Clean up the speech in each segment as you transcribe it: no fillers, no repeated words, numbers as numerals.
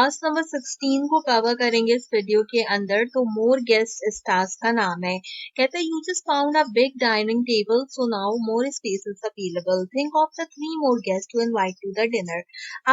Task number 16 को cover करेंगे इस वीडियो के अंदर। तो मोर गेस्ट इस टास्क का नाम है। कहते हैं you just found a big dining table, so now more spaces available, think of the 3 more guest to invite to the dinner.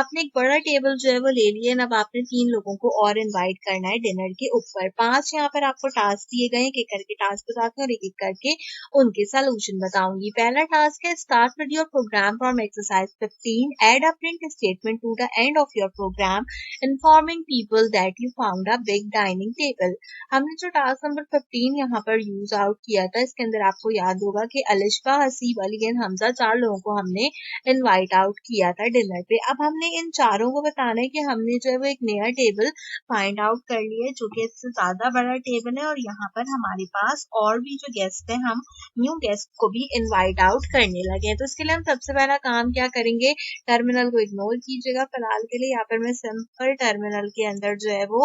आपने एक बड़ा टेबल जो है वो ले लिया, अब आपने 3 लोगों को और इनवाइट करना है डिनर के ऊपर। 5 यहाँ पर आपको टास्क दिए गए, एक करके टास्क बताते हैं और एक एक करके उनके सोल्यूशन बताऊंगी। पहला टास्क है start with your program from exercise 15, add a print statement to the end of your program informing people that you found a big dining table. हमने जो टास्क नंबर 15 यहाँ पर यूज आउट किया था, इसके अंदर आपको याद होगा कि अलिशफा, हसीब, अली एंड हमजा 4 लोगों को हमने इनवाइट आउट किया था डिनर पे। अब हमने इन चारों को बताना है कि हमने जो है वो एक नया टेबल फाइंड आउट कर लिया है जो कि इससे ज्यादा बड़ा टेबल है, और यहाँ पर हमारे पास और भी जो गेस्ट है, हम न्यू गेस्ट को भी इनवाइट आउट करने लगे हैं। तो इसके लिए हम सबसे पहला काम क्या करेंगे, टर्मिनल को इग्नोर कीजिएगा फिलहाल के लिए। यहाँ पर मैं सिंपल टर्मिनल के अंदर जो है वो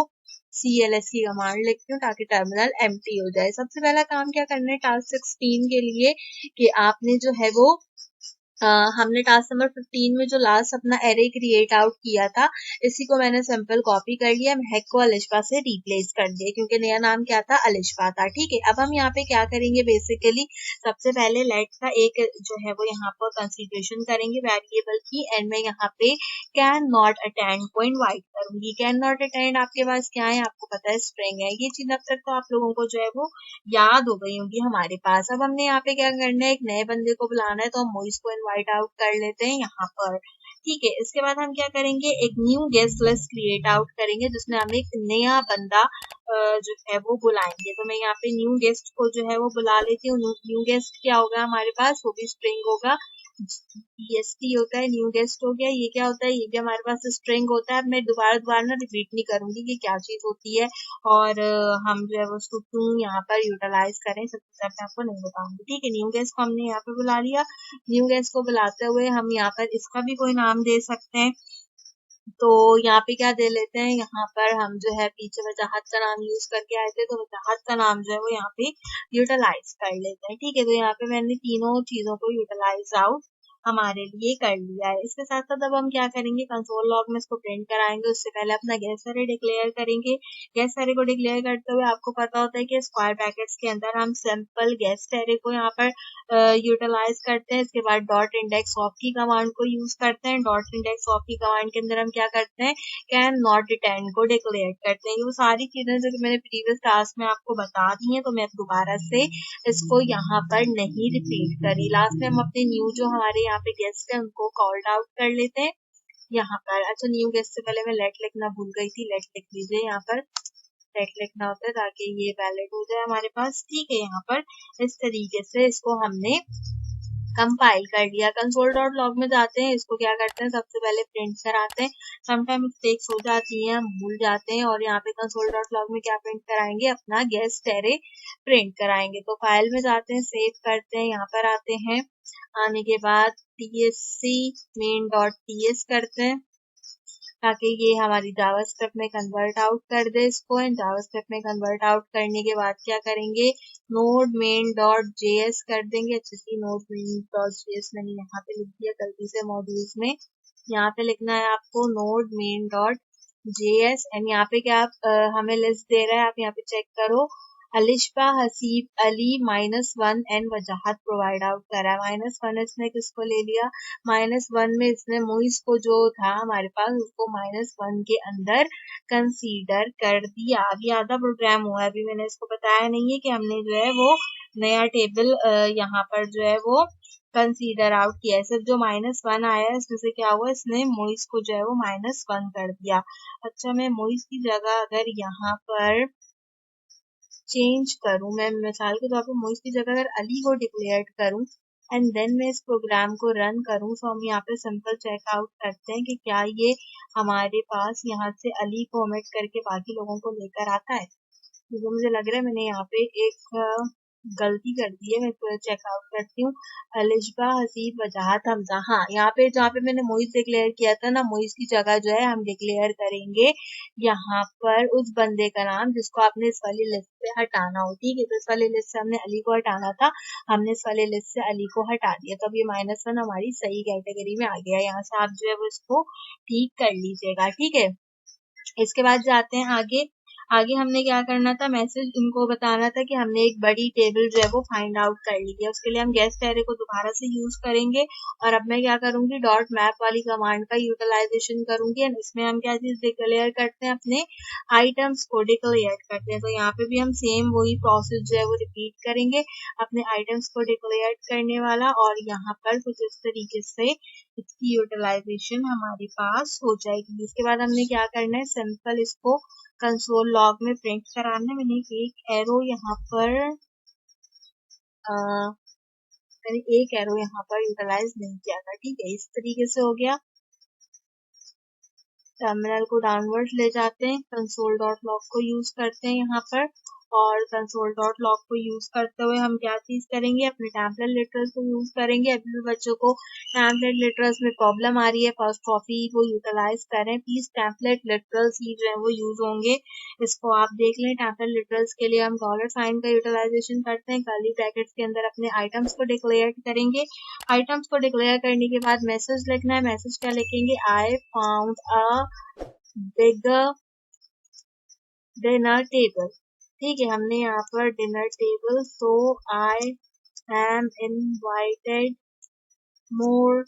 CLS की कमांड लिखती हूँ ताकि टर्मिनल एम्प्टी हो जाए। सबसे पहला काम क्या करना है टास्क 16 के लिए कि आपने जो है वो हमने टास्क नंबर 15 में जो लास्ट अपना एरे क्रिएट आउट किया था, इसी को मैंने सिंपल कॉपी कर लिया, महक को अलिशफा से रिप्लेस कर दिया क्योंकि नया नाम क्या था, अलिशफा था। ठीक है, अब हम यहाँ पे क्या करेंगे, बेसिकली सबसे पहले लेट का एक जो है वो यहाँ पर कंसीडरेशन करेंगे वेरिएबल की, एंड मैं यहाँ पे कैन नॉट अटेंड को इनवाइट करूंगी। कैन नॉट अटेंड आपके पास क्या है, आपको पता है स्ट्रिंग है। ये चीज अब तक तो आप लोगों को जो है वो याद हो गई होंगी हमारे पास। अब हमने यहाँ पे क्या करना है, एक नए बंदे को बुलाना है, तो हम मोइस को इनवाइट आउट कर लेते हैं यहाँ पर। ठीक है, इसके बाद हम क्या करेंगे, एक new guest list create out करेंगे जिसमें हम एक नया बंदा जो है वो बुलाएंगे। तो मैं यहाँ पे न्यू गेस्ट को जो है वो बुला लेती हूँ। न्यू गेस्ट क्या होगा हमारे पास, वो भी स्ट्रिंग होगा, GST होता है, न्यू गेस्ट हो गया। ये क्या होता है, ये भी हमारे पास स्ट्रिंग होता है। अब मैं दोबारा ना रिपीट नहीं करूंगी कि क्या चीज होती है, और हम जो है वो उसको क्यों यहाँ पर यूटिलाइज करें, सबसे पहले मैं आपको नहीं बताऊंगी। ठीक है, न्यू गेस्ट को हमने यहाँ पे बुला लिया। न्यू गेस्ट को बुलाते हुए हम यहाँ पर इसका भी कोई नाम दे सकते हैं। तो यहाँ पे क्या दे लेते हैं, यहाँ पर हम जो है पीछे वजाहत का नाम यूज करके आए थे, तो वजाहत का नाम जो है वो यहाँ पे यूटिलाइज कर लेते हैं। ठीक है, तो यहाँ पे मैंने तीनों चीजों को यूटिलाइज आउट हमारे लिए कर लिया है। इसके साथ साथ अब हम क्या करेंगे, कंसोल लॉग में इसको प्रिंट कराएंगे। उससे पहले अपना गेस्ट एरे डिक्लेयर करेंगे। गेस्ट एरे को डिक्लेयर करते हुए आपको पता होता है कि स्क्वायर ब्रैकेट्स के अंदर हम सिंपल गेस्ट एरे को यहाँ पर यूटिलाइज करते हैं। इसके बाद डॉट इंडेक्स ऑफ की कमांड को यूज करते हैं। डॉट इंडेक्स ऑफ की कमांड के अंदर हम क्या करते हैं, कैन नॉट अटेंड को डिक्लेयर करते हैं। ये वो सारी चीजें जो कि मैंने प्रीवियस टास्क में आपको बता दी हैं, तो मैं दोबारा से इसको यहाँ पर नहीं रिपीट करी। लास्ट में हम अपने न्यू जो हमारे यहाँ पे गेस्ट है उनको कॉल्ड आउट कर लेते हैं यहाँ पर। अच्छा, न्यू गेस्ट से पहले मैं लेट लिखना भूल गई थी, लेट लिख लीजिए यहाँ पर, लेट लिखना होता है ताकि ये वैलिड हो जाए हमारे पास। ठीक है, यहाँ पर इस तरीके से इसको हमने कंपाइल कर लिया। कंसोल डॉट लॉग में जाते हैं, इसको क्या करते हैं, सबसे पहले प्रिंट कराते हैं। समटाइम मिस्टेक्स हो जाती हैं, हम भूल जाते हैं, और यहाँ पे कंसोल डॉट लॉग में क्या प्रिंट कराएंगे, अपना गेस्ट एरे प्रिंट कराएंगे। तो फाइल में जाते हैं, सेव करते हैं, यहाँ पर आते हैं, आने के बाद tsc main डॉट ts करते हैं ताकि ये हमारी जावास्क्रिप्ट में कन्वर्ट आउट कर दे इसको। एंड जावास्क्रिप्ट में कन्वर्ट आउट करने के बाद क्या करेंगे, नोड मेन डॉट जेएस कर देंगे। अच्छी सी नोड मेन डॉट जेएस मैंने यहाँ पे लिख दिया गलती से मॉड्यूल्स में। यहाँ पे लिखना है आपको node main dot JS, and यहाँ पे क्या हमें लिस्ट दे रहा है, आप यहाँ पे चेक करो, अलिशफा, Haseeb, Ali -1 and Wajahat provide out करा है। -1 इसने किसको ले लिया, -1 में इसने मुइस को जो था हमारे पास उसको -1 के अंदर कंसीडर कर दिया। अभी आधा प्रोग्राम हुआ है, अभी मैंने इसको बताया नहीं है कि हमने जो है वो नया टेबल यहाँ पर जो है वो कंसीडर आउट किया है। सिर्फ जो -1 आया है इसमें से क्या हुआ, इसने मोइस को जो है वो -1 कर दिया। अच्छा, मैं मोइस की जगह अगर यहाँ पर चेंज करूं, मैं मिसाल के तौर पर मोइस की जगह अगर अली को डिक्लेयर करूं एंड देन मैं इस प्रोग्राम को रन करूं, तो हम यहाँ पे सिंपल चेकआउट करते हैं कि क्या ये हमारे पास यहाँ से अली को ओमिट करके बाकी लोगों को लेकर आता है। क्योंकि मुझे लग रहा है मैंने यहाँ पे एक गलती कर दी है, मैं इसको चेकआउट करती हूँ। अलिशबा, हसीब, वजाहत, हमजा, हाँ यहाँ पे जहाँ पे मैंने मोइस डिक्लेयर किया था ना, मोइस की जगह जो है हम डिक्लेयर करेंगे यहाँ पर उस बंदे का नाम जिसको आपने इस वाली लिस्ट से हटाना हो। ठीक है, तो इस वाली लिस्ट से हमने अली को हटाना था, हमने इस वाली लिस्ट से अली को हटा दिया, तो अब ये -1 हमारी सही कैटेगरी में आ गया। यहाँ से आप जो है वो इसको ठीक कर लीजिएगा। ठीक है, इसके बाद जाते हैं आगे। आगे हमने क्या करना था, मैसेज इनको बताना था कि हमने एक बड़ी टेबल जो है वो फाइंड आउट कर ली है। उसके लिए हम गेस्ट एरे को दोबारा से यूज करेंगे और अब मैं क्या करूंगी, डॉट मैप वाली कमांड का यूटिलाइजेशन करूंगी एंड इसमें हम क्या चीज डिक्लेयर करते हैं, अपने आइटम्स को डिक्लेयर करते हैं। तो यहाँ पे भी हम सेम वही प्रोसेस जो है वो रिपीट करेंगे, अपने आइटम्स को डिक्लेयर करने वाला, और यहाँ पर कुछ इस तरीके से इसकी यूटिलाइजेशन हमारे पास हो जाएगी। इसके बाद हमने क्या करना है, सिंपल इसको कंसोल लॉग में प्रिंट कराना है। मैंने एक एरो यहाँ पर मैंने एक एरो यहाँ पर यूटिलाइज नहीं किया था, ठीक है, इस तरीके से हो गया। टर्मिनल को डाउनवर्ड ले जाते हैं, कंसोल डॉट लॉग को यूज करते हैं यहाँ पर, और कंसोल डॉट लॉग को यूज करते हुए हम क्या चीज करेंगे, अपने टेम्पलेट लिटरल्स को यूज करेंगे। अभी भी बच्चों को टेम्पलेट लिटरल्स में प्रॉब्लम आ रही है, फर्स्ट कॉपी वो यूटिलाइज करें प्लीज, टेम्पलेट लिटरल्स ही जो है वो यूज होंगे, इसको आप देख लें। टेम्पलेट लिटरल्स के लिए हम डॉलर साइन का यूटिलाइजेशन करते हैं, कर्ली ब्रैकेट्स के अंदर अपने आइटम्स को डिक्लेयर करेंगे। आइटम्स को डिक्लेयर करने के बाद मैसेज लिखना है, मैसेज क्या लिखेंगे, आई found a bigger dinner table, ठीक है, हमने यहाँ पर dinner table, so I am invited more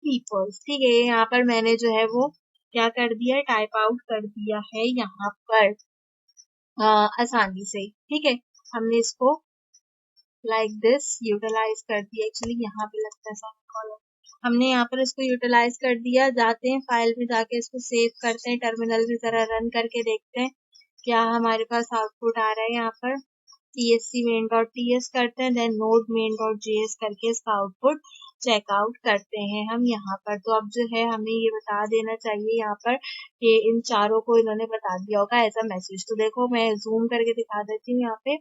people, ठीक है, यहाँ पर मैंने जो है वो क्या कर दिया, टाइप आउट कर दिया है यहाँ पर आसानी से, ठीक है। हमने इसको लाइक दिस यूटिलाइज कर दिया, एक्चुअली यहाँ पे लगता है कॉलम, हमने यहाँ पर इसको यूटिलाइज कर दिया। जाते हैं फाइल में, जाके इसको सेव करते हैं, टर्मिनल की तरह रन करके देखते हैं क्या हमारे पास आउटपुट आ रहा है। यहाँ पर tsc main.ts करते हैं, देन node main.js करके इसका आउटपुट चेकआउट करते हैं हम यहाँ पर। तो अब जो है हमें ये बता देना चाहिए यहाँ पर कि इन चारों को इन्होंने बता दिया होगा एज अ मैसेज। तो देखो मैं जूम करके दिखा देती हूँ यहाँ पे,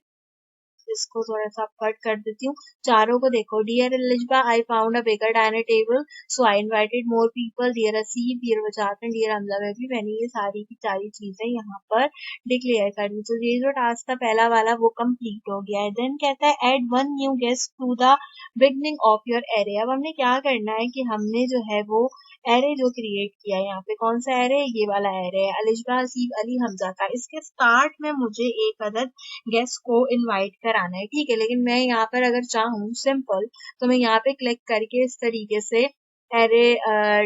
इसको थोड़ा सा कट कर देती हूँ। चारों को देखो, dear Elizabeth I found a bigger dinner table so I invited more people, dear Aseeb, dear Wajahat and dear Hamza baby, मैंने ये सारी की सारी चीजें यहाँ पर डिक्लेयर कर दी। तो ये जो टास्क था पहला वाला वो कंप्लीट हो गया है। देन कहता है add one new guest to the beginning of your array. अब हमने क्या करना है कि हमने जो है वो एरे जो क्रिएट किया है, यहाँ पे कौन सा एरे, ये वाला एरे है, अलिजबा असीब अली हमजा का, इसके स्टार्ट में मुझे एक अदद गेस्ट को इनवाइट कराना है, ठीक है। लेकिन मैं यहाँ पर अगर चाहूँ सिंपल, तो मैं यहाँ पे क्लिक करके इस तरीके से एरे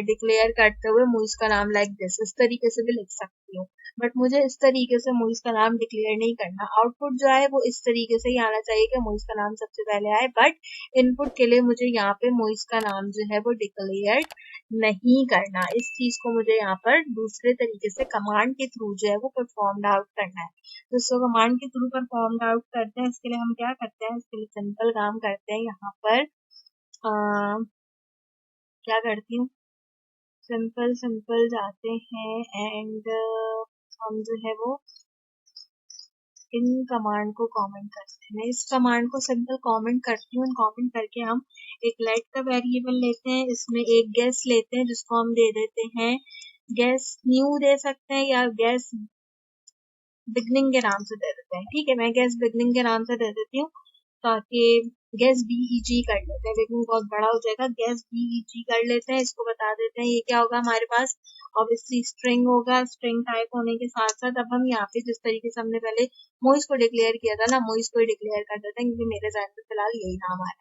डिक्लेयर करते हुए मुइस का नाम लाइक दिस इस तरीके से भी लिख सकती हूँ, बट मुझे इस तरीके से मुइस का नाम डिक्लेयर नहीं करना। आउटपुट जो है वो इस तरीके से ही आना चाहिए कि मुइस का नाम सबसे पहले आए, बट इनपुट के लिए मुझे यहाँ पे मुइस का नाम जो है वो डिक्लेयर नहीं करना। इस चीज को मुझे यहाँ पर दूसरे तरीके से कमांड के थ्रू जो है वो परफॉर्म आउट करना है। तो इसको कमांड के थ्रू परफॉर्म आउट करते हैं। इसके लिए हम क्या करते हैं, इसके लिए सिंपल काम करते हैं, यहाँ पर क्या करती हूँ, सिंपल सिंपल जाते हैं एंड हम जो है वो इन कमांड को कमेंट करते हैं। मैं इस कमांड को सिंपल कमेंट करती हूँ, कमेंट करके हम एक लेट का वेरिएबल लेते हैं, इसमें एक गेस लेते हैं जिसको हम दे देते हैं गेस न्यू दे सकते हैं या गेस बिगनिंग के नाम से दे देते हैं, ठीक है। मैं गेस बिगनिंग के नाम से दे देती हूँ ताकि गैस बीईजी कर लेते हैं, लेकिन बहुत बड़ा हो जाएगा, गैस बीईजी कर लेते हैं। इसको बता देते हैं ये क्या होगा हमारे पास, ऑब्वियसली स्ट्रिंग होगा। स्ट्रिंग टाइप होने के साथ साथ अब हम यहाँ पे जिस तरीके से हमने पहले मोइस को डिक्लेयर किया था ना, मोइस को डिक्लेयर कर देते हैं क्योंकि मेरे जहन में फिलहाल यही नाम आया,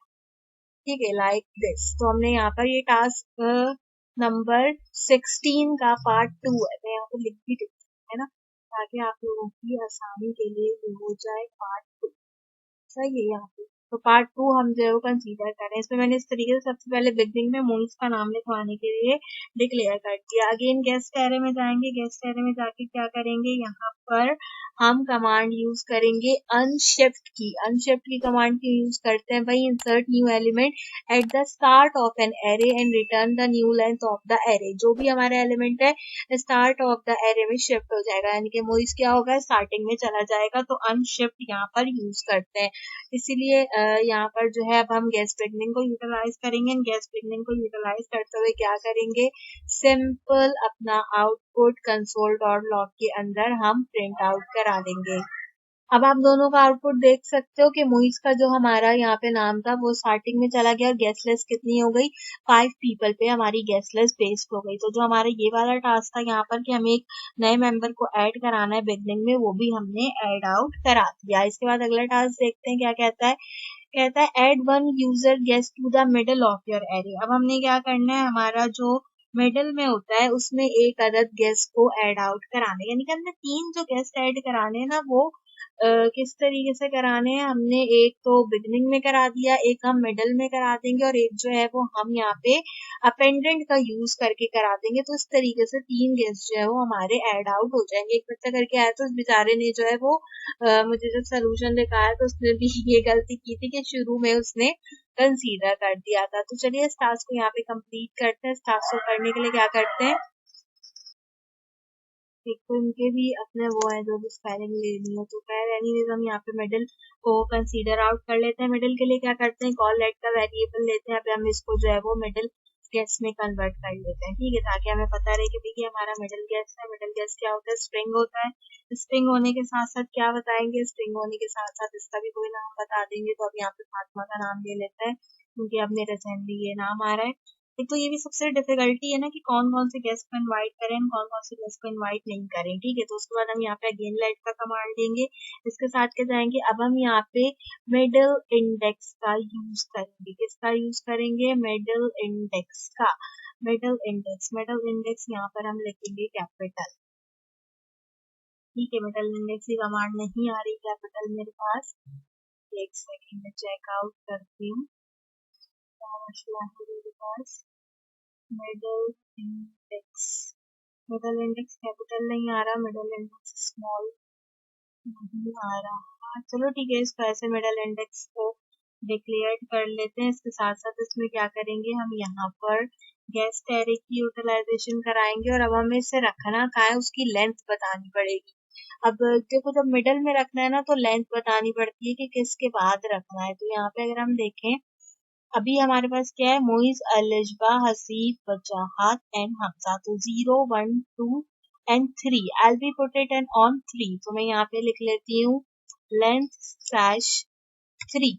ठीक है, लाइक दिस। तो हमने यहाँ पर ये टास्क नंबर 16 का पार्ट 2 है, मैं यहाँ पे लिख भी देती हूँ, है ना, ताकि आप लोगों की आसानी के लिए ये हो जाए पार्ट 2, सही है। यहाँ पे तो पार्ट 2 हम जो है वो कंसीडर करें। इसमें मैंने इस तरीके से सबसे पहले बिगनिंग में मोइस का नाम लिखवाने के लिए डिक्लेयर कर दिया। अगेन गेस्ट एरे में जाएंगे, गेस्ट एरे में जाके क्या करेंगे, यहाँ पर हम कमांड यूज करेंगे अनशिफ्ट की। अनशिफ्ट की कमांड की यूज करते हैं भाई, insert new element at the start of an array and return the new length of the array. जो भी हमारा एलिमेंट है स्टार्ट ऑफ द एरे में शिफ्ट हो जाएगा, यानी कि मोइस क्या होगा, स्टार्टिंग में चला जाएगा, तो अनशिफ्ट यहाँ पर यूज करते हैं। इसीलिए यहाँ पर जो है अब हम गैस बिगनिंग को यूटिलाइज करेंगे। गैस बिगनिंग को यूटिलाइज करते हुए क्या करेंगे, सिंपल अपना आउटपुट कंसोल डॉट लॉग के अंदर हम प्रिंट आउट करा देंगे। अब आप दोनों का आउटपुट देख सकते हो कि मुइज का जो हमारा यहाँ पे नाम था वो स्टार्टिंग में चला गया और गेस्ट लिस्ट कितनी हो गई, 5 पीपल पे हमारी गेस्ट लिस्ट बेस्ड हो गई। तो जो हमारा ये वाला टास्क था यहाँ पर कि हमें एक नए मेंबर को ऐड कराना है बिगनिंग में, वो भी हमने ऐड आउट करा दिया। इसके बाद अगला टास्क देखते हैं क्या कहता है। कहता है add one user guest to the middle of your array. अब हमने क्या करना है, हमारा जो मिडल में होता है उसमें एक अदद गेस्ट को ऐड आउट कराना है, यानी कि हमने 3 जो गेस्ट ऐड कराने हैं ना वो किस तरीके से कराने हैं, हमने एक तो बिगनिंग में करा दिया, एक हम मिडल में करा देंगे और एक जो है वो हम यहाँ पे अपेंडेंट का यूज करके करा देंगे। तो इस तरीके से 3 गेस्ट जो है वो हमारे ऐड आउट हो जाएंगे। एक बच्चा करके आया तो उस बेचारे ने जो है वो मुझे जब सोल्यूशन दिखाया तो उसने भी ये गलती की थी कि शुरू में उसने कंसीडर कर दिया था। तो चलिए इस टास्क को यहाँ पे कंप्लीट करते हैं। इस टास्क को करने के लिए क्या करते हैं, एक तो इनके भी अपने वो है जो भी स्पेलिंग लेनी हो, तो खैर एनीवेज हम यहाँ पे मिडिल को कंसीडर आउट कर लेते हैं। मिडिल के लिए क्या करते हैं, कॉल लेट का वेरिएबल लेते हैं। अब हम इसको जो है वो मिडिल गेस्ट में कन्वर्ट कर लेते हैं, ठीक है, ताकि हमें पता रहे कि भई ये हमारा मिडिल गेस्ट है। मिडिल गेस्ट क्या होता है, स्ट्रिंग होता है। स्ट्रिंग होने के साथ साथ क्या बताएंगे, स्ट्रिंग होने के साथ साथ इसका भी कोई नाम बता देंगे। तो अब यहाँ पे फातिमा का नाम ले लेते हैं क्योंकि अब मेरे जहन में ये नाम आ रहा है। एक तो ये भी सबसे डिफिकल्टी है ना कि कौन कौन से गेस्ट को इनवाइट करें, कौन कौन से गेस्ट को इनवाइट नहीं करें, ठीक है। तो उसके बाद हम यहाँ पे अगेन लेट का कमांड देंगे। इसके साथ क्या जाएंगे, अब हम यहाँ पे मिडिल इंडेक्स का यूज करेंगे। किसका यूज करेंगे, मिडिल इंडेक्स का। मिडिल इंडेक्स यहाँ पर हम लिखेंगे कैपिटल, ठीक है। मिडिल इंडेक्स की कमांड नहीं आ रही कैपिटल मेरे पास, एक सेकेंड में चेकआउट करती हूँ क्या मसला है मेरे पास। Middle index, middle index capital नहीं आ रहा, मिडल इंडेक्स स्मॉल नहीं आ रहा। हाँ चलो ठीक है, इसको ऐसे मिडल इंडेक्स को डिक्लेयर कर लेते हैं। इसके साथ साथ इसमें क्या करेंगे, हम यहाँ पर गेस्ट एरे की यूटिलाइजेशन कराएंगे और अब हमें इसे रखना कहाँ है, उसकी लेंथ बतानी पड़ेगी। अब देखो जब मिडल में रखना है ना तो लेंथ बतानी पड़ती है कि किसके बाद रखना है। तो यहाँ पे अगर हम देखें, अभी हमारे पास क्या है, मोइज, अलिजबा, हसीब, वजाहत एंड हमजा। तो 0 1 2 and 3, I B put it and on 3। तो मैं यहाँ पे लिख लेती हूँ लेंथ स्लैश 3,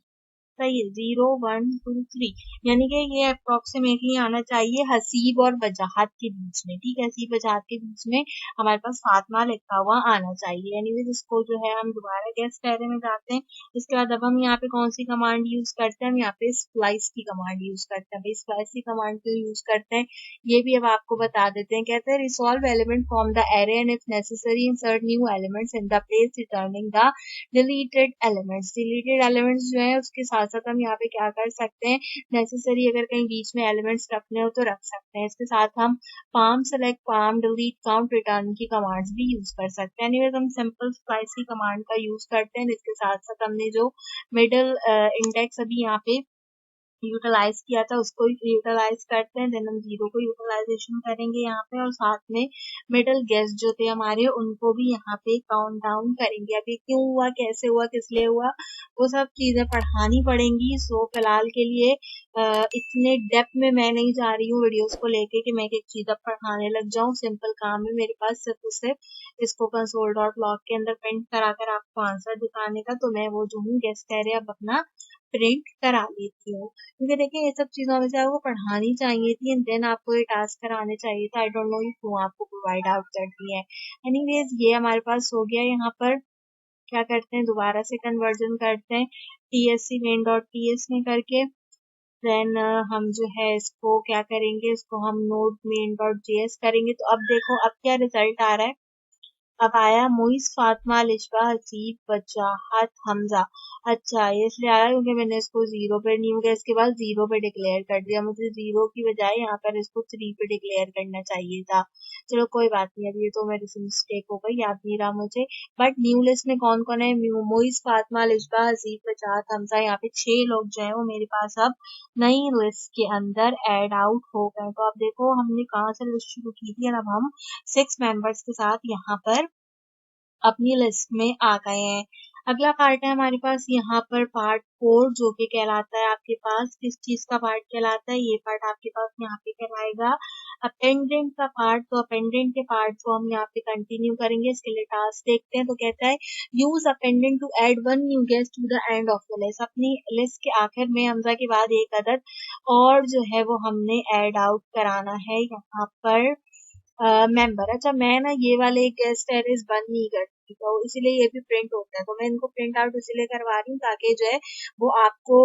सही है, 0 1 2 3, यानी कि ये अप्रोक्सीमेटली आना चाहिए हसीब और वजाहत के बीच में, ठीक है। हसीब वजाहत के बीच में हमारे पास फातिमा लिखा हुआ आना चाहिए। एनीवेज इसको जो है हम दोबारा गेस्ट एरे में जाते हैं। इसके बाद अब हम यहाँ पे कौन सी कमांड यूज करते हैं, हम यहाँ पे स्प्लाइस की कमांड यूज करते हैं। भाई स्प्लाइस की कमांड क्यों यूज करते हैं ये भी अब आपको बता देते हैं। कहते हैं resolve element from the array and if necessary insert new elements in the place returning the deleted elements जो है उसके साथ साथ हम यहाँ पे क्या कर सकते हैं, नेसेसरी अगर कहीं बीच में एलिमेंट्स रखने हो तो रख सकते हैं। इसके साथ हम palm select, palm delete, count, return की कमांड्स भी यूज कर सकते हैं। एनीवेज हम सिंपल स्प्लाइस की कमांड का यूज करते हैं। इसके साथ साथ हमने जो मिडिल इंडेक्स अभी यहाँ पे यूटिलाइज किया था उसको यूटिलाइज करते हैं, देन हम 0 को यूटिलाइजेशन करेंगे यहाँ पे और साथ में मिडिल गेस्ट जो थे हमारे उनको भी यहाँ पे काउंट डाउन करेंगे। अब ये क्यों हुआ, कैसे हुआ, किस लिए हुआ, वो सब चीजें पढ़ानी पड़ेंगी। सो फिलहाल के लिए इतने डेप्थ में मैं नहीं जा रही हूँ वीडियोस को लेके कि मैं एक एक चीज अब पढ़ाने लग जाऊँ। सिंपल काम है मेरे पास सिर्फ और सिर्फ इसको कंसोल डॉट लॉग के अंदर प्रिंट करा कर आपको आंसर दिखाने का। तो मैं वो जो हूँ गेस्ट एरे अब अपना प्रिंट करा लेती हूँ, क्योंकि देखिए ये सब चीज़ों में से आपको पढ़ानी चाहिए थी एंड देन आपको ये टास्क कराने चाहिए था। आई डोंट नो ये क्यों आपको प्रोवाइड आउट करती है। एनीवेज ये हमारे पास हो गया। यहाँ पर क्या करते हैं, दोबारा से कन्वर्जन करते हैं TSC main डॉट ts में करके। देन हम जो है इसको क्या करेंगे, इसको हम नोड मेन डॉट जेएस करेंगे। तो अब देखो अब क्या रिजल्ट आ रहा है, अब आया मोइस, फातिमा, लिशबा, हसीब, वजाहत, हमजा। अच्छा ये इसलिए आया क्योंकि मैंने इसको 0 पे न्यू गेस्ट के बाद 0 पे डिक्लेयर कर दिया, मुझे 0 की बजाय यहाँ पर इसको 3 पे डिक्लेयर करना चाहिए था। चलो कोई बात नहीं, अभी ये तो मेरी से मिस्टेक हो गई, याद नहीं रहा मुझे। बट न्यू लिस्ट में कौन कौन है, मोइस, फातिमा, लिशबा, हसीब, वजाहत, हमजा, यहाँ पे 6 लोग जो है वो मेरे पास अब नई लिस्ट के अंदर एड आउट हो गए। तो अब देखो हमने कहाँ से लिस्ट शुरू की थी और अब हम 6 मेंबर्स के साथ यहाँ पर अपनी लिस्ट में आ गए हैं। अगला पार्ट है हमारे पास यहाँ पर पार्ट 4 जो कि कहलाता है आपके पास किस चीज का पार्ट कहलाता है, ये पार्ट आपके पास यहाँ पे कहलाएगा अपेंडेंट का पार्ट। तो अपेंडेंट के पार्ट को हम यहाँ पे कंटिन्यू करेंगे। इसके लिए टास्क देखते हैं। तो कहता है use append to add one new guest to the end of the list. अपनी लिस्ट के आखिर में हमजा के बाद एक अदद और जो है वो हमने ऐड आउट कराना है यहाँ पर मेंबर। अच्छा मैं ना ये वाले गेस्ट एरेज बंद नहीं करती तो इसीलिए ये भी प्रिंट होता है, तो मैं इनको प्रिंट आउट इसलिए करवा रही हूँ ताकि जो है वो आपको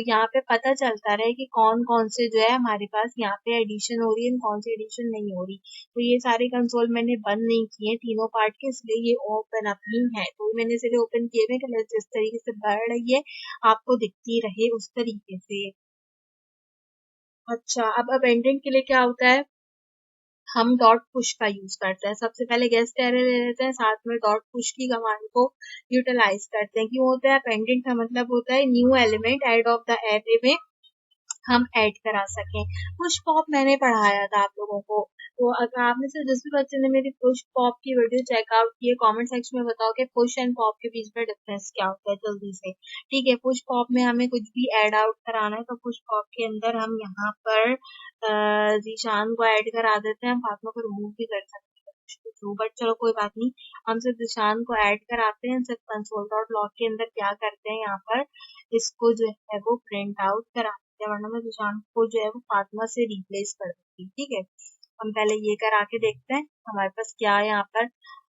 यहाँ पे पता चलता रहे कि कौन कौन से जो है हमारे पास यहाँ पे एडिशन हो रही है, कौन सी एडिशन नहीं हो रही। तो ये सारे कंसोल मैंने बंद नहीं किए तीनों पार्ट के, इसलिए ये ओपन अप ही है। तो मैंने इसलिए ओपन किए हुए कि जिस तरीके से बढ़ रही है आपको दिखती रहे उस तरीके से। अच्छा अब अपेंडेंट के लिए क्या होता है, हम डॉट पुश का यूज करते हैं। सबसे पहले गेस्ट एरे ले लेते हैं, साथ में डॉट पुश की कमांड को यूटिलाइज करते हैं। क्यों होता है, पेंडेंट का मतलब होता है new element add of the array में हम ऐड करा सकें। पुश पॉप मैंने पढ़ाया था आप लोगों को, तो अगर आप में से जिस भी बच्चे ने मेरी पुश पॉप की वीडियो चेकआउट की है कमेंट सेक्शन में बताओ कि पुश एंड पॉप के बीच में डिफरेंस क्या होता है जल्दी से। ठीक है, पुश पॉप में हमें कुछ भी ऐड आउट कराना है तो पुश पॉप के अंदर हम यहाँ पर जीशान को ऐड करा देते हैं। हम फातिमा को रिमूव भी कर सकते हैं बट चलो कोई बात नहीं, हम सिर्फ जीशान को ऐड कराते हैं। सिर्फ कंसोल डॉट लॉग के अंदर क्या करते हैं, यहाँ पर इसको जो है वो प्रिंट आउट कराते हैं, वरना मैं जीशान को जो है वो फातिमा से रिप्लेस कर दूंगी। ठीक है, हम पहले ये करा के देखते हैं हमारे पास क्या है। यहाँ पर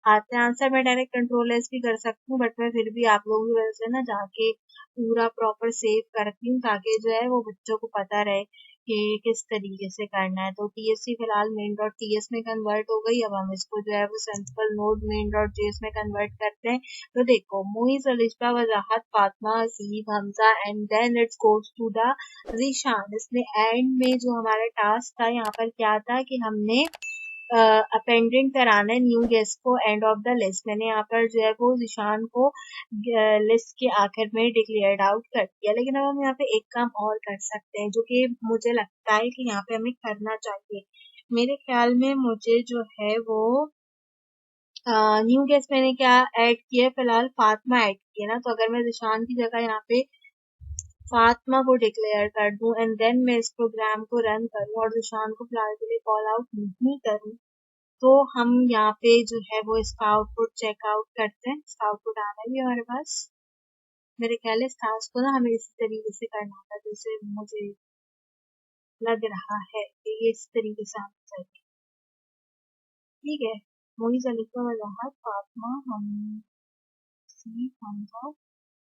आते हैं आंसर, मैं डायरेक्ट कंट्रोल एस भी कर सकती हूँ बट मैं फिर भी आप लोगों की वजह से ना जाके पूरा प्रॉपर सेव करती हूँ ताकि जो है वो बच्चों को पता रहे कि किस तरीके से करना है। तो टीएससी फिलहाल मेन डॉट टीएस में कन्वर्ट हो गई। अब हम इसको जो है वो simple node main dot JS में कन्वर्ट करते हैं। तो देखो Moiz, Alisha, Wajahat, Fatima, Haseeb, Hamza and then it's goes to the Zeeshan. इसमें एंड में जो हमारा टास्क था यहाँ पर क्या था कि हमने अपेंडेंट कराना है न्यू गेस्ट को एंड ऑफ द लिस्ट। मैंने यहाँ पर जो है वो ज़ीशान को लिस्ट के आखिर में डिक्लेयर्ड आउट कर दिया। लेकिन अब हम यहाँ पे एक काम और कर सकते हैं जो कि मुझे लगता है कि यहाँ पे हमें करना चाहिए। मेरे ख्याल में मुझे जो है वो न्यू गेस्ट मैंने क्या ऐड किया है, फिलहाल फातिमा ऐड किया ना, तो अगर मैं ज़ीशान की जगह यहाँ पे फातिमा को डिक्लेयर कर दूं एंड देन मैं इस प्रोग्राम को रन करूं और ज़ीशान को फिलहाल के लिए कॉल आउट नहीं करूं, तो हम यहाँ पे जो है वो इसका आउटपुट चेकआउट करते हैं। इसका आउटपुट आ रहा है भी हमारे पास। मेरे ख्याल है इस टास्क को ना हमें इसी तरीके से करना था जैसे मुझे लग रहा है कि ये इस तरीके से आना चाहिए। ठीक है, मोइज, अलीफा, वजाहत, फातिमा, हम सी, Hamza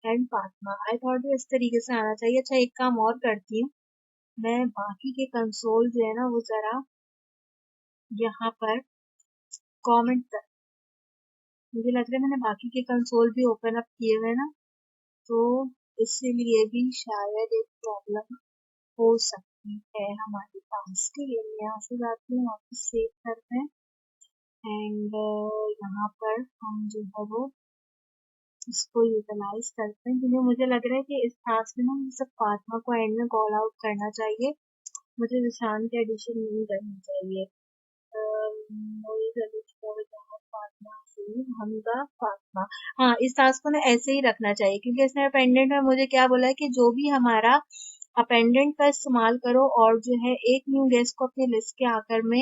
and Fatima. I thought इस तरीके से आना चाहिए। अच्छा एक काम और करती हूँ, मैं बाकी के कंसोल जो है ना वो जरा यहाँ पर कमेंट कर, मुझे लग रहा है मैंने बाकी के कंसोल भी ओपन अप किए हुए ना, तो इसीलिए भी शायद एक प्रॉब्लम हो सकती है हमारे पास। ठीक है, मैं यहाँ से जाती हूँ, वापस सेव करते हैं एंड यहाँ पर हम जो है वो इसको यूटिलाइज करते हैं क्योंकि मुझे लग रहा है कि इस टास्क में ना मुझे सिर्फ फातिमा को एंड में कॉल आउट करना चाहिए, मुझे ज़ीशान की एडिशन नहीं करनी चाहिए। हमजा, फातिमा, हाँ इस टास्क को ना ऐसे ही रखना चाहिए क्योंकि इसमें अपेंडेंट में मुझे क्या बोला है कि जो भी हमारा अपेंडेंट का इस्तेमाल करो और जो है एक न्यू गेस्ट को अपनी लिस्ट के आखिर में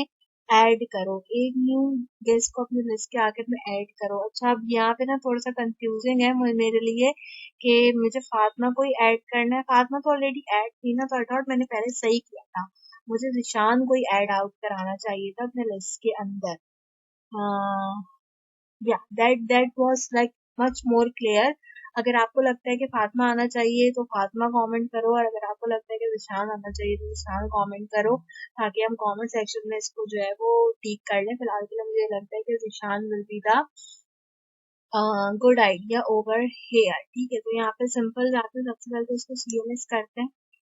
ऐड करो, एक न्यू गेस्ट को अपनी लिस्ट के आखिर में ऐड करो। अच्छा अब यहाँ पे ना थोड़ा सा कंफ्यूजिंग है मेरे लिए कि मुझे फातिमा को ही ऐड करना है। फातिमा तो ऑलरेडी ऐड थी ना, तो आई थॉट मैंने पहले सही किया था, मुझे ज़ीशान को ही ऐड आउट कराना चाहिए था अपने लिस्ट के अंदर। या that was like much more clear. अगर आपको लगता है कि फातिमा आना चाहिए तो फातिमा कमेंट करो, और अगर आपको लगता है कि ज़ीशान आना चाहिए तो ज़ीशान कमेंट करो ताकि हम कमेंट सेक्शन में इसको जो है वो ठीक कर लें। फिलहाल के लिए मुझे लगता है कि Zeeshan will be the good idea over here. ठीक है, तो यहाँ पे सिंपल जाते हैं, सबसे पहले तो इसको CLS करते हैं।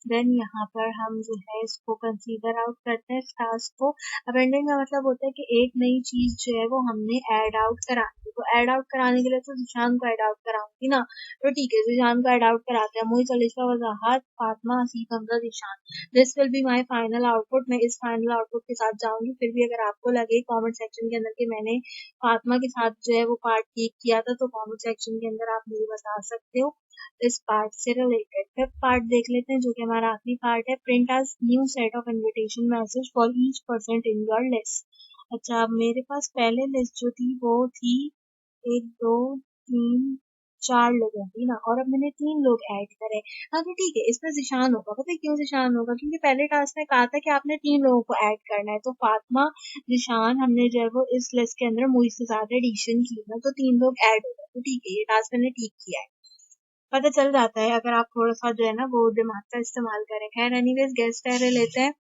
देन यहाँ पर हम जो है इसको कंसीडर आउट करते हैं टास्क को। अपेंडिंग का मतलब होता है कि एक नई चीज जो है वो हमने ऐड आउट करानी है। तो ऐड आउट कराने के लिए तो जिशान को ऐड आउट कराऊंगी ना, तो ठीक है जिशान को ऐड आउट कराते हैं। Mohit, Alisha, Wajahat, Fatima, Haseeb, Hamza, Zeeshan, this will be my final output. मैं इस फाइनल आउटपुट के साथ जाऊंगी। फिर भी अगर आपको लगे कॉमेंट सेक्शन के अंदर कि मैंने फातिमा के साथ जो है वो पार्ट ठीक किया था, तो कॉमेंट सेक्शन के अंदर आप मुझे बता सकते हो इस पार्ट से रिलेटेड। फिफ्थ पार्ट देख लेते हैं जो कि हमारा आखिरी पार्ट है। Print as new set of invitation message for each person in your list. अच्छा, अब मेरे पास पहले लिस्ट जो थी वो थी 1 2 3 4 लोगों की ना, और अब मैंने 3 लोग ऐड करे। हाँ तो ठीक है, इसमें जिशान होगा। पता है क्यों जिशान होगा? क्योंकि पहले टास्क में कहा था कि आपने 3 लोगों को ऐड करना है। तो फातिमा, जिशान, हमने जो है वो इस लिस्ट के अंदर मुझ से ज्यादा एडिशन की ना, तो 3 लोग ऐड हो गए। तो ठीक है, ये टास्क मैंने ठीक किया है। पता चल जाता है अगर आप थोड़ा-सा जो है ना वो दिमाग का इस्तेमाल करें। खैर एनीवेज़ गेस्ट एरे लेते हैं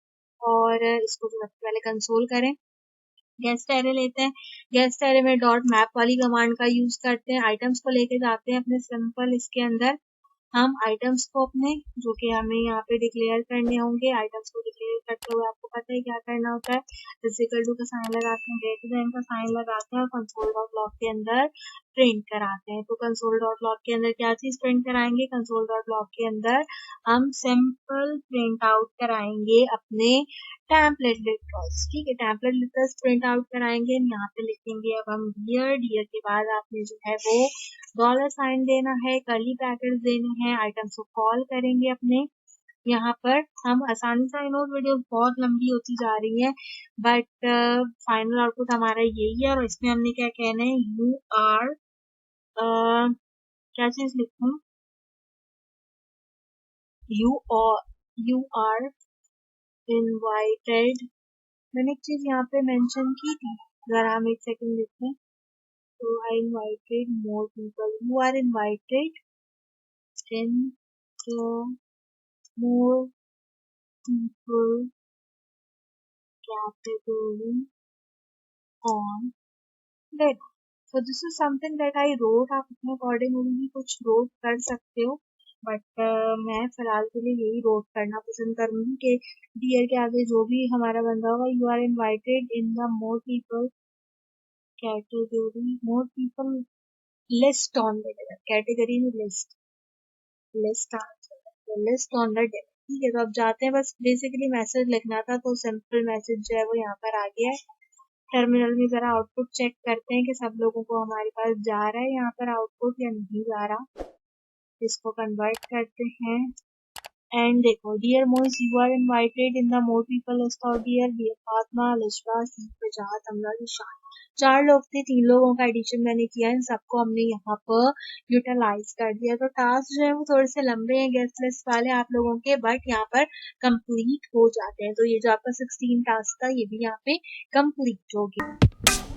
और इसको जो सबसे पहले कंसोल करें। गेस्ट एरे लेते हैं। गेस्ट एरे में डॉट मैप वाली कमांड का यूज़ करते हैं। आइटम्स को लेके जाते हैं अपने सिंपल इसके अंदर। हम आइटम्स को अपने जो कि हमें यहाँ पे डिक्लेयर करने होंगे, आइटम्स को डिक्लेयर करते हुए आपको पता है क्या करना होता है। इक्वल टू का साइन लगाते हैं, ग्रेटर देन का साइन लगाते हैं और कंसोल डॉट लॉग के अंदर प्रिंट कराते हैं। तो कंसोल डॉट लॉग के अंदर क्या चीज प्रिंट कराएंगे? कंसोल डॉट लॉग के अंदर हम सिंपल प्रिंट आउट कराएंगे अपने टेम्पलेट लिटर्स। ठीक है, टेम्पलेट लिटर्स प्रिंट आउट कराएंगे। यहाँ पे लिखेंगे अब हम डियर। डियर के बाद आपने जो है वो डॉलर साइन देना है, कर्ली ब्रैकेट्स देने हैं, आइटम्स को कॉल करेंगे अपने। यहाँ पर हम आसानी से, आई नो वीडियो बहुत लंबी होती जा रही है बट फाइनल आउटपुट हमारा यही है। और इसमें हमने क्या कहना है? यू आर, क्या चीज लिखूं? यू और यू आर इनवाइटेड। मैंने एक चीज यहाँ पे मेंशन की थी, जरा हम एक सेकंड लिखें। तो I invited more people, you are invited in more people category on that. So this is something that I wrote. आप अपने अकॉर्डिंगली भी कुछ रोट कर सकते हो बट मैं फिलहाल के लिए यही रोट करना पसंद करूंगी कि डियर के आगे जो भी हमारा बंदा होगा, you are invited in the more people category, more people list on the dare. Category में list, list list on the dare. ठीक है, तो अब जाते हैं। बस बेसिकली मैसेज लिखना था, तो सिंपल मैसेज जो है वो यहाँ पर आ गया है। टर्मिनल में जरा आउटपुट चेक करते हैं कि सब लोगों को हमारे पास जा रहा है यहाँ पर आउटपुट या नहीं जा रहा। इसको कन्वर्ट करते हैं एंड देखो, dear Moiz you are invited in the more people list of dear dear Fatima, Lisha, फजात, अमला, निशान। 4 लोग थे, 3 लोगों का एडिशन मैंने किया, इन सबको हमने यहाँ पर यूटिलाइज कर दिया। तो टास्क जो है वो थोड़े से लंबे हैं गेस्ट लिस्ट वाले आप लोगों के, बट यहाँ पर कंप्लीट हो जाते हैं। तो ये जो आपका 16 टास्क था ये भी यहाँ पे कंप्लीट हो गया।